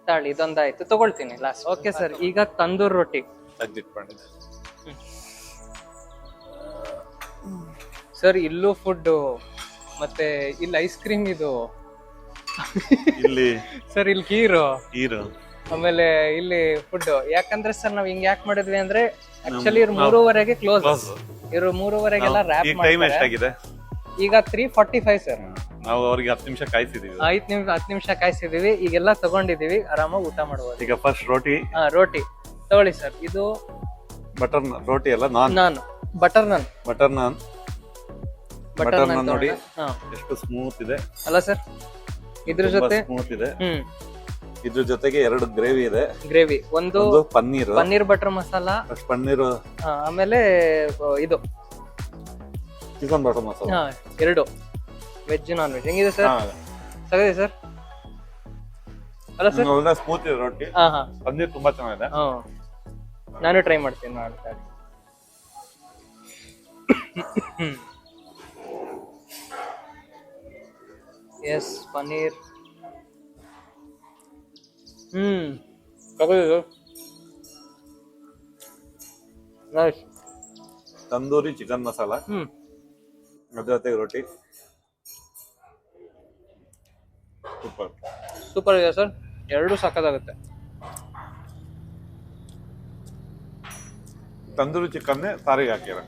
ತಾಳಿ ಇದೊಂದಾಯ್ತು, ತಗೊಳ್ತೀನಿ ಲಾಸ್ಟ್. ಓಕೆ ಸರ್, ಈಗ ತಂದೂರ್ ರೊಟ್ಟಿ ತೆಗ್ದಿಟ್ಕೊಂಡಿದ್ದೆ ಸರ್. ಇಲ್ಲೂ ಫುಡ್, ಮತ್ತೆ ಇಲ್ಲಿ ಐಸ್ ಕ್ರೀಮ್, ಇದು ಇಲ್ಲಿ ಸರ್ ಇಲ್ಲಿ ಕೀರು, ಆಮೇಲೆ ಇಲ್ಲಿ ಫುಡ್. ಯಾಕಂದ್ರೆ ಸರ್ ನಾವ್ ಹಿಂಗ್ ಯಾಕೆ ಮಾಡಿದ್ವಿ ಅಂದ್ರೆ ಆಕ್ಚುಲಿ 3:30ಗೆ ಕ್ಲೋಸ್. 3:30ಗೆಲ್ಲ ರ್ಯಾಪ್ ಮಾಡ್ತಾರೆ. ಈಗ 3:45 ಸರ್. ನಾವು ಅವ್ರಿಗೆ 10 ನಿಮಿಷ ಕಾಯಿಸಿದೀವಿ. 10 ನಿಮಿಷ ಕಾಯಿಸಿದೀವಿ. ಈಗೆಲ್ಲ ತಗೊಂಡಿದೀವಿ, ಆರಾಮಾಗಿ ಊಟ ಮಾಡಬಹುದು. ಈಗ ಫಸ್ಟ್ ರೋಟಿ ತಗೊಳ್ಳಿ ಸರ್. ಇದು ಬಟರ್ ರೋಟಿ ಅಲ್ಲ, ನಾನ್ ಬಟರ್ ನಾನ್. ಬಟರ್ ನಾನ್ ನೋಡಿ ಎಷ್ಟು ಸ್ಮೂತ್ ಇದೆ ಅಲ್ಲ ಸರ್? ಇದ್ರ ಜೊತೆ ಸ್ಮೂತ್ ಇದೆ. ಇದ್ರ ಜೊತೆಗೆ 2 ಗ್ರೇವಿ ಇದೆ. ಒಂದು ಪನ್ನೀರ್ ಬಟರ್ ಮಸಾಲ, ಪನ್ನೀರ್, ಆಮೇಲೆ ಇದು chicken butter masala. 2 veg non veg. ಹೆಂಗಿದೆ ಸರ್? ಸರಿ ಸರ್. ಅಲ್ಲ ಸರ್, ಒಳ್ಳೆ ಸ್ಮೂತ್ ಇದೆ ರೊಟ್ಟಿ. ಪನ್ನೀರ್ ತುಂಬಾ ಚೆನ್ನಾಗಿದೆ. ನಾನು ಟ್ರೈ ಮಾಡ್ತೀನಿ. ಮಾಡ್ತಾ ಎಸ್ ಪನ್ನೀರ್. ತಂದೂರಿ ಚಿಕನ್ ಮಸಾಲ, ಅದ್ರ ಜೊತೆಗೆ ರೊಟ್ಟಿ. ಸೂಪರ್ ಇದೆ ಸರ್. 2 ಸಾಕಾಗುತ್ತೆ. ತಂದೂರಿ ಚಿಕನ್ ಸಾರಿಗೆ ಹಾಕಿರ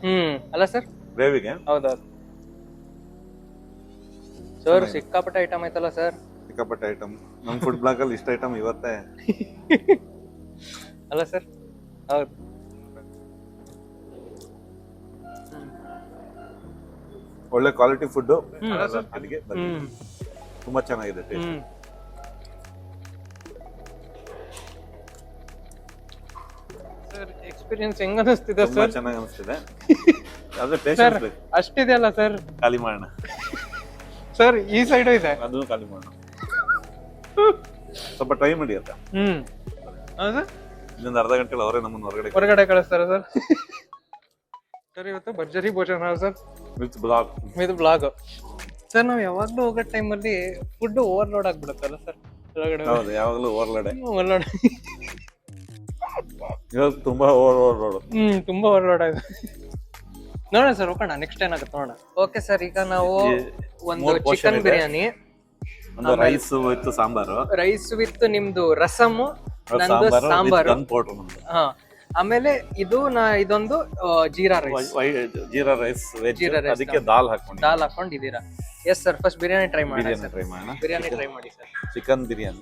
ಅಲ್ಲ ಸರ್? ಗ್ರೇವಿಗೆ. ಹೌದೌದು ಸರ್. ಸಿಕ್ಕಾಪಟ್ಟೆ ಐಟಮ್ ಐತಲ್ಲ ಸರ್? ಸಿಕ್ಕಾಪಟ್ಟೆ ಐಟಮ್. ನಮ್ ಫುಡ್ ಬ್ಲಾಗ್ ಅಲ್ಲಿ ಇಷ್ಟ ಐಟಮ್ ಇವತ್ತೇ ಅಲ್ಲ ಸರ್? ಹೌದು. ಒಳ್ಳೆ ಕ್ವಾಲಿಟಿ ಫುಡ್ ಅಲ್ಲಿಗೆ ತುಂಬಾ ಚೆನ್ನಾಗಿದೆ ಟೇಸ್ಟ್. ಸರ್ ಎಕ್ಸ್ಪೀರಿಯನ್ಸ್ ಹೆಂಗ ಅನಿಸ್ತಿದೆ ಸರ್? ಚೆನ್ನಾಗಿ ಅನಿಸ್ತಿದೆ. ಅದೇ ಟೇಸ್ಟ್ ಅಷ್ಟಿದೆಯಲ್ಲ ಸರ್? ಖಾಲಿ ಮಾಡೋಣ ಸರ್. ಈ ಸೈಡ್ ಇದೆ, ಅದು ಖಾಲಿ ಮಾಡೋಣ. ಸ್ವಲ್ಪ ಟ್ರೈ ಮಾಡಿ ಅಂತ. ಇನ್ನೊಂದು ಅರ್ಧ ಗಂಟೆ ಅವರೇ ನಮ್ಮನ್ನ ಹೊರಗಡೆ ಕಳಿಸ್ತಾರೆ ಸರ್. ಸರ್ ಇವತ್ತು ಭರ್ಜರಿ ಭೋಜನ ಸರ್, ವಿತ್ ಬ್ಲಾಗ್ ಸರ್. ನಾವ್ ಯಾವಾಗ್ಲೂ ಹೋಗೋ ಟೈಮಲ್ಲಿ ಫುಡ್ ಓವರ್ಲೋಡ್ ಆಗ್ಬಿಡುತ್ತಲ್ಲ ಸರ್? ಹೌದು, ಯಾವಾಗ್ಲೂ ಓವರ್ಲೋಡ್. ಇವಾಗ ತುಂಬಾ ಓವರ್ಲೋಡ್ ಆಗಿದೆ. ನೋಡೋಣ ಸರ್, ಹೋಗೋಣ. ನೆಕ್ಸ್ಟ್ ಏನಾಗುತ್ತೆ ನೋಡೋಣ. ಓಕೆ ಸರ್, ಈಗ ನಾವು ಒಂದು chicken biryani, rice with sambar, rice with ನಿಮ್ದು ರಸಮ್, ನಂದು ಸಾಂಬಾರು, ಆಮೇಲೆ ಇದೊಂದು ಜೀರಾ ರೈಸ್ ವೆಜ್. ಅದಕ್ಕೆ ದಾಲ್ ಹಾಕೊಂಡಿದ್ದೀರಾ? Yes sir. First biryani try ಮಾಡಿ. ಬಿರಿಯಾನಿ ಟ್ರೈ ಮಾಡಿ sir. Chicken biryani.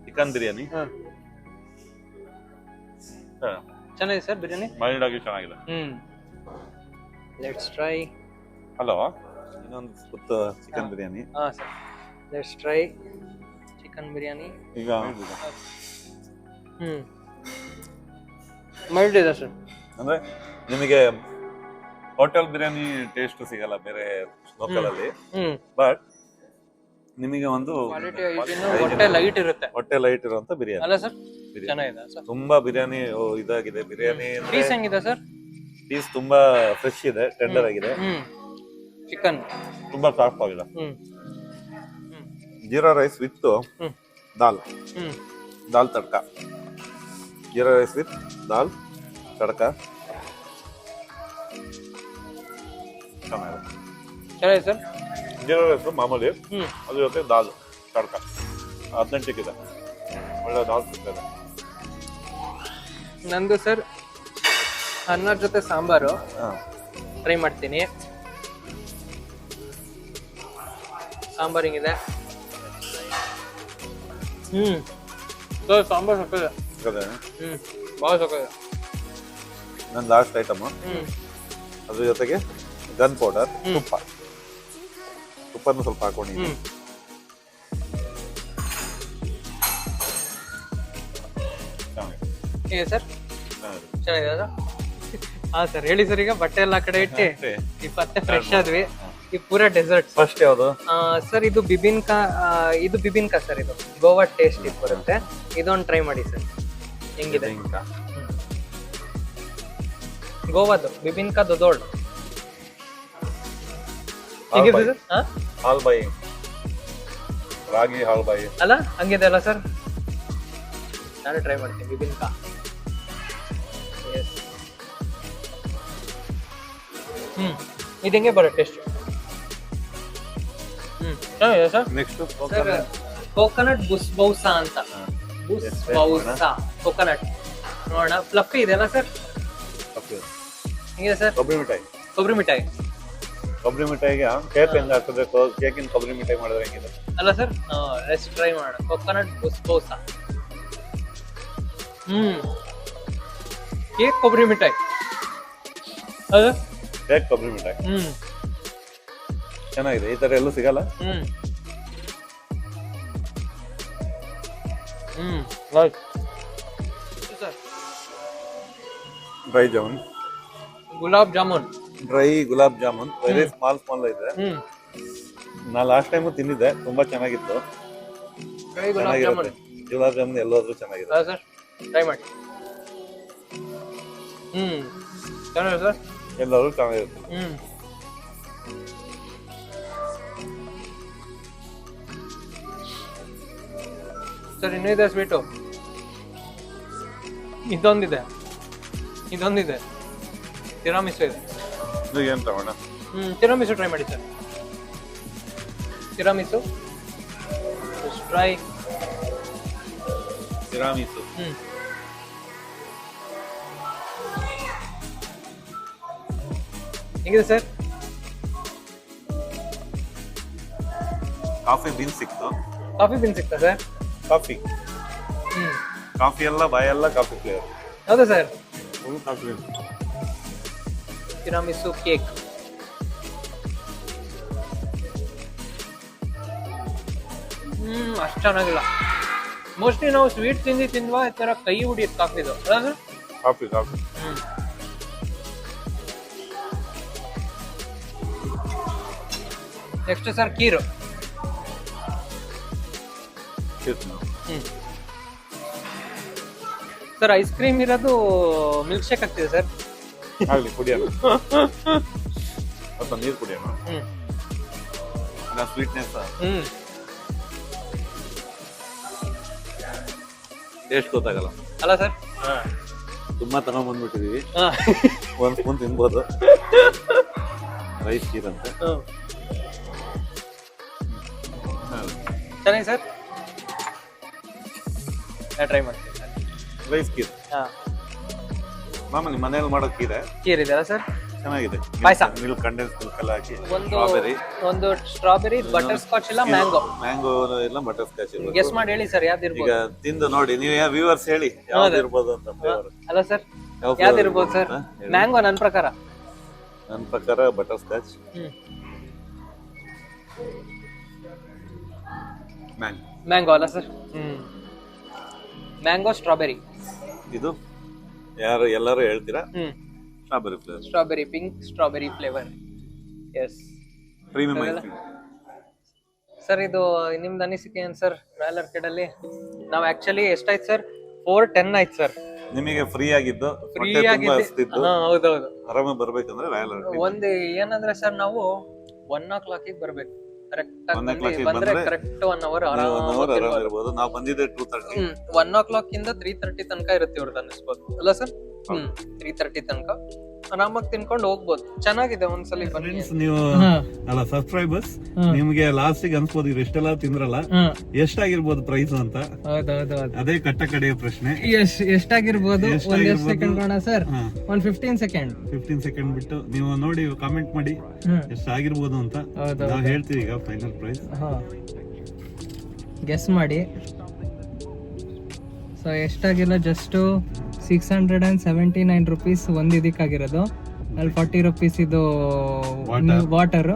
Chicken biryani ಚೆನ್ನಾಗಿದೆ ಸರ್. ಬಿರಿಯಾನಿ ಮೈಲ್ಡ್ ಆಗಿ ಚೆನ್ನಾಗಿದೆ. Let's try. ಹಲೋ, ಇನ್ನೊಂದು spoon chicken biryani. Sir, let's try chicken biryani. ಈಗ ಮೈಲ್ಡ್ ಇದೆ ಸರ್. ಅಂದ್ರೆ ನಿಮಗೆ ಹೋಟೆಲ್ ಬಿರಿಯಾನಿ ಟೇಸ್ಟ್ ಸಿಗಲ್ಲ ಬೇರೆ ಲೋಕಲ್ ಅಲ್ಲಿ. ಬಟ್ ನಿಮಗೆ ಒಂದು ಹೊಟ್ಟೆ ಲೈಟ್ ಇರುತ್ತೆ, ಹೊಟ್ಟೆ ಲೈಟ್ ಇರುವಂತ ಬಿರಿಯಾನಿ ಅಲ್ಲ ಸರ್? ಚೆನ್ನಾಗಿದೆ ಸರ್. ತುಂಬಾ ಬಿರಿಯಾನಿ ಇದಾಗಿದೆ. ಬಿರಿಯಾನಿ ಪೀಸ್ ಹೆಂಗಿದೆ ಸರ್? ಪೀಸ್ ತುಂಬಾ ಫ್ರೆಶ್ ಇದೆ, ಟೆಂಡರ್ ಆಗಿದೆ. ಚಿಕನ್ ತುಂಬಾ ಸಾಫ್ಟ್ ಆಗಿದೆ. Jeera rice with dal, dal tadka. Jeera rice with dal tadka ಚೆನ್ನಾಗಿದೆ ಸರ್. ಜೀರಾ ರೈಸ್ ಮಾಮೂಲಿ, ಅದ್ರ ಜೊತೆ ದಾಲ್ ತಡ್ಕ ಅಥೆಂಟಿಕ್ ಇದೆ, ಒಳ್ಳೆ ದಾಲ್ ಸಿಗ್ತದೆ. ನಂದು ಸರ್ ಅನ್ನದ ಜೊತೆ ಸಾಂಬಾರು ಟ್ರೈ ಮಾಡ್ತೀನಿ. ಸಾಂಬಾರ್ ಹಿಂಗಿದೆ. ಸಾಂಬಾರ್ ಸಕ್ಕದೆ. ಭಾಳ ಸಕ್ಕದೆ. ನನ್ನ ಲಾಸ್ಟ್ ಐಟಮ್, ಅದ್ರ ಜೊತೆಗೆ ಗನ್ ಪೌಡರ್, ತುಪ್ಪನ್ನು ಸ್ವಲ್ಪ ಹಾಕೊಂಡಿದ್ದೀನಿ. ಹೇಗೆ ಸರ್? ಚೆನ್ನಾಗಿದೆ ಸರ್. ಹಾ ಸರ್, ಹೇಳಿ ಸರ್. ಈಗ ಬಟ್ಟೆ ಎಲ್ಲ ಕಡೆ ಇಟ್ಟು ಈ ಪತ್ತೆ ಫ್ರೆಶ್ ಆದ್ವಿ. ಈ ಪೂರಾ ಡೆಸರ್ಟ್. ಫಸ್ಟ್ ಯಾವುದು ಸರ್? ಇದು ಬಿಬಿನ್ಕಾ. ಇದು ಬಿಬಿನ್ಕಾ ಸರ್. ಇದು ಗೋವಾ ಟೇಸ್ಟ್ ಇದು ಬರುತ್ತೆ. ಇದೊಂದು ಟ್ರೈ ಮಾಡಿ ಸರ್, ಹೆಂಗಿದೆ. ಗೋವಾದು ಬಿಬಿನ್ಕಾ ದೊಡ್ಡ ಹೆಂಗಿದೆ ಸರ್? ಹಾಲ್ ಬಾಯಿ, ರಾಗಿ ಹಾಲ್ ಬಾಯಿ ಅಲ್ಲ, ಹಂಗಿದೆ ಅಲ್ಲ ಸರ್? ನಾನು ಟ್ರೈ ಮಾಡ್ತೀನಿ ಬಿಬಿನ್ಕಾ. ಇದು ಹೆಂಗೆ ಬರುತ್ತೆ ಟೇಸ್ಟ್? ಚೆನ್ನಾಗಿದೆ ಸರ್. ನೆಕ್ಸ್ಟ್ ಸರ್, ಕೋಕೋನಟ್ ಬುಸ್ಬೌಸಾ ಅಂತ. ಬುಸ್ಬೌಸಾ ಕೋಕೋನಟ್ ನೋಡೋಣ. ಫ್ಲಫಿ ಇದೆ ಅಲ್ಲ ಸರ್? ಹೆಂಗಿದೆ ಸರ್? ಕೊಬ್ಬರಿ ಮಿಠಾಯಿ. ಕೊಬ್ಬರಿ ಮಿಠಾಯಿ. ಕೊಬ್ಬರಿ ಮಿಠಾಯಿಗೆ ಕೇಕ್ ಹೆಂಗ್ ಹಾಕಿದ್ರೆ ಕೇಕಿನ ಕೊಬ್ಬರಿ ಮಿಠಾಯಿ ಮಾಡಿದ್ರೆ ಹೆಂಗಿದೆ ಅಲ್ಲ ಸರ್? ರೆಸ್ಟ್ ಟ್ರೈ ಮಾಡೋಣ. ಕೋಕೋನಟ್ ಬುಸ್ಬೌಸಾ. ಕೇಕ್ ಕೊಬ್ಬರಿ ಮಿಠಾಯಿ ಅದು. ಕೇಕ್ ಕೊಬ್ಬರಿ ಮಿಠಾಯಿ ಚೆನ್ನಾಗಿದೆ. ಈ ತರ ಎಲ್ಲೂ ಸಿಗಲ್ಲ. Dry jamun, gulab jamun. Dry gulab jamun very small ಇದೆ. ನಾ ಲಾಸ್ಟ್ ಟೈಮು ತಿಂದಿದ್ದೆ, ತುಂಬಾ ಚೆನ್ನಾಗಿತ್ತು. ಚೆನ್ನಾಗಿರುತ್ತೆ ಗುಲಾಬ್ ಜಾಮೂನ್, ಎಲ್ಲೋದ್ರೂ ಚೆನ್ನಾಗಿದೆ ಸರ್. ಟ್ರೈ ಮಾಡಿ. ಚೆನ್ನಾಗಿದೆ ಸರ್. ಎಲ್ಲರೂ ಚೆನ್ನಾಗಿರುತ್ತೆ. ಸರ್, ಇನ್ನೂ ಇದೆ ಸ್ವೀಟು. ಇದೊಂದಿದೆ ತಿರಾಮಿಸು ಇದೆ. ಇದು ಏನ್ ತಗೋಣ? ತಿರಾಮಿಸು ಟ್ರೈ ಮಾಡಿ ಸರ್. Tiramisu try. ತಿರಾಮಿಸು ಹೆಂಗಿದೆ ಸರ್? ಕಾಫಿ ಬೀನ್ ಸಿಕ್ತು. ಕಾಫಿ ಬೀನ್ ಸಿಗ್ತಾ ಸರ್? ಕಾಫಿ ಎಲ್ಲ ಬಾಯೆಲ್ಲ ಕಾಫಿ ಫ್ಲೇವರ್. ಹೌದಾ sir? Full coffee. Tiramisu cake. ಅಷ್ಟು ಚೆನ್ನಾಗಿಲ್ಲ. ಮೋಸ್ಟ್ಲಿ ನಾವು ಸ್ವೀಟ್ ತಿಂದ್ವಾ ಈ ತರ ಕೈ ಹುಡಿಯುತ್ತೆ ಕಾಫಿದು. ಅಲ್ಲ sir? Coffee next sir, kheer. Sir, ice cream ಇರೋದು ಮಿಲ್ಕ್ ಶೇಕ್ ಆಗ್ತಿದೆ ಸರ್. ಆಗಲಿ, ಕುಡಿಯೋಣ. ಸ್ವಲ್ಪ ನೀರು ಕುಡಿಯೋಣ. ಸ್ವೀಟ್ನೆಸ್ ಟೇಸ್ಟ್ ಗೊತ್ತಾಗಲ್ಲ ಅಲ್ಲ ಸರ್? ತುಂಬಾ ತಗೊಂಡ್ಬಂದ್ಬಿಟ್ಟಿದೀವಿ. ಒಂದ್ ಸ್ಪೂನ್ ತಿನ್ಬೋದು. ರೈಸ್ ಕೀರ್ ಅಂತ ಚೆನ್ನಾಗಿ ಸರ್. ಟ್ರೈ ಮಾಡ್ತೀನಿ ಸರ್. ರೈಸ್ ಕೀರ್ ಮಾಮೂಲಿ ಮನೇಲಿ ಮಾಡೋ ಕೀರ್ ಇದೆ ಅಲ್ಲ ಸರ್? ಚೆನ್ನಾಗಿದೆ. ಪಾಯಸ, ಮಿಲ್ಕ್, ಕಂಡೆನ್ಸ್ ಮಿಲ್ಕ್ ಎಲ್ಲ ಹಾಕಿ. ಒಂದು ಸ್ಟ್ರಾಬೆರಿ, ಬಟರ್ ಸ್ಕಾಚ್ ಇಲ್ಲ ಮ್ಯಾಂಗೋ ಇಲ್ಲ ಬಟರ್ ಸ್ಕಾಚ್. ಗೆಸ್ ಮಾಡಿ ಹೇಳಿ ಸರ್, ಯಾವ್ದು ಇರ್ಬೋದು? ಈಗ ತಿಂದು ನೋಡಿ ನೀವು, ವ್ಯೂವರ್ಸ್ ಹೇಳಿ ಯಾವ್ದು ಇರ್ಬೋದು ಅಂತ. ಅಲ್ಲ ಸರ್, ಯಾವ್ದು ಇರ್ಬೋದು ಸರ್? ಮ್ಯಾಂಗೋ ನನ್ನ ಪ್ರಕಾರ. Butterscotch. ಮ್ಯಾಂಗೋ ಅಲ್ಲ ಸರ್? Mango strawberry. ಇದು ಎಲ್ಲರೂ ಹೇಳ್ತೀರಾ? Strawberry flavour, strawberry, pink strawberry flavour. Yes premium ice cream. Sir ಇದು ನಿಮ್ದು ಅನಿಸಿಕೆ ಏನು ಸರ್ ರಾಯಲ್ ಆರ್ಕಿಡ್ ಅಲ್ಲಿ? ನಾವು ಆಕ್ಚುಲಿ ಎಷ್ಟಾಯ್ತು ಸರ್? 410 ಆಯ್ತು ಸರ್. ನಿಮಗೆ ಫ್ರೀ ಆಗಿದ್ದು, ಫ್ರೀ ಹೊಟ್ಟೆ ತುಂಬಾ ಆಗಿದೆ. ಹಸ್ತಿದ್ದು, ಹೌದೌದು. ಆರಾಮಾಗಿ ಬರ್ಬೇಕಂದ್ರೆ ರಾಯಲ್ ಆರ್ಕಿಡ್. ಒಂದು ಏನಂದ್ರೆ ಸರ್ ನಾವು 1 o'clock ಬರ್ಬೇಕು. ಕರೆಕ್ಟ್ 1 o'clock ಆಗಿ ಗೆ ಬಂದ್ರೆ ಬಂದ್ರೆ ಕರೆಕ್ಟ್ 1 hour 1 hour ಆರಾಮ ಆರಾಮ ಇರ್ಬೋದು. ನಾವು ಬಂದಿದ್ದೆ 2:30. 1 o'clock ಇಂದ 3:30 ತನಕ ಇರುತ್ತೆ ಇವ್ರದ್ದು ಅನಿಸ್ಬೋದು ಅಲ್ಲ ಸರ್? 3:30 ತನಕ ಆರಾಮಾಗಿ ತಿನ್ಕೊಂಡು ಹೋಗ್ಬೋದು. ಚೆನ್ನಾಗಿದೆ, ಒಂದ್ಸಲಿ ಬನ್ನಿ. ಫ್ರೆಂಡ್ಸ್, ನೀವು ಅಲ್ಲ ಸಬ್ಸ್ಕ್ರೈಬರ್ಸ್, ನಿಮ್ಗೆ ಲಾಸ್ಟ್ ಗೆ ಅನ್ಸ್ಬೋದು ಇವ್ರು ಎಷ್ಟೆಲ್ಲ ತಿಂದ್ರಲ್ಲ, ಎಷ್ಟಾಗಿರ್ಬೋದು ಪ್ರೈಸ್ ಅಂತ. ಹೌದೌದು. ಅದೇ ಕಟ್ಟ ಕಡೆಯ ಪ್ರಶ್ನೆ. ಎಷ್ಟಾಗಿರ್ಬೋದು? ಒಂದ್ ಸೆಕೆಂಡ್ ಕೊಡ ಸರ್, ಒಂದ್ 15 ಸೆಕೆಂಡ್. 15 ಸೆಕೆಂಡ್ ಬಿಟ್ಟು ನೀವು ನೋಡಿ ಕಾಮೆಂಟ್ ಮಾಡಿ ಎಷ್ಟಾಗಿರ್ಬೋದು ಅಂತ. ನಾವು ಹೇಳ್ತೀವಿ ಈಗ ಫೈನಲ್ ಪ್ರೈಸ್. ಗೆಸ್ ಮಾಡಿ. ಸೊ ಎಷ್ಟಾಗಿಲ್ಲ, ಜಸ್ಟ್ 679 rupees ಒಂದು ಇದಕ್ಕಾಗಿರೋದು. ಅಲ್ಲಿ 40 rupees ಇದು ವಾಟರ್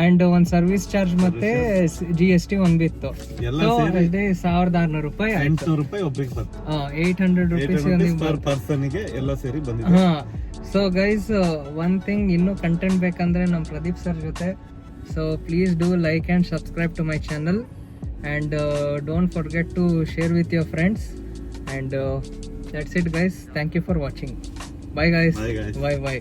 ಅಂಡ್ ಒಂದ್ ಸರ್ವಿಸ್ ಚಾರ್ಜ್ ಮತ್ತೆ GST ಒಂದಿತ್ತು. ಎಲ್ಲ ಸೇರಿ 1600 ರೂಪಾಯಿ. 800 ರೂಪಾಯಿ ಒಬ್ರಿಗೆ ಬಂತು. 800 rupees ಪರ್ ಪರ್ಸನ್ ಗೆ ಎಲ್ಲ ಸೇರಿ ಬಂದಿದೆ. ಸೊ ಗೈಸ್, ಒನ್ ಥಿಂಗ್, ಇನ್ನೂ ಕಂಟೆಂಟ್ ಬೇಕಂದ್ರೆ ನಮ್ಮ ಪ್ರದೀಪ್ ಸರ್ ಜೊತೆ. So please do like and subscribe to my channel and don't forget to share with your friends and that's it guys. Thank you for watching. Bye guys. Bye.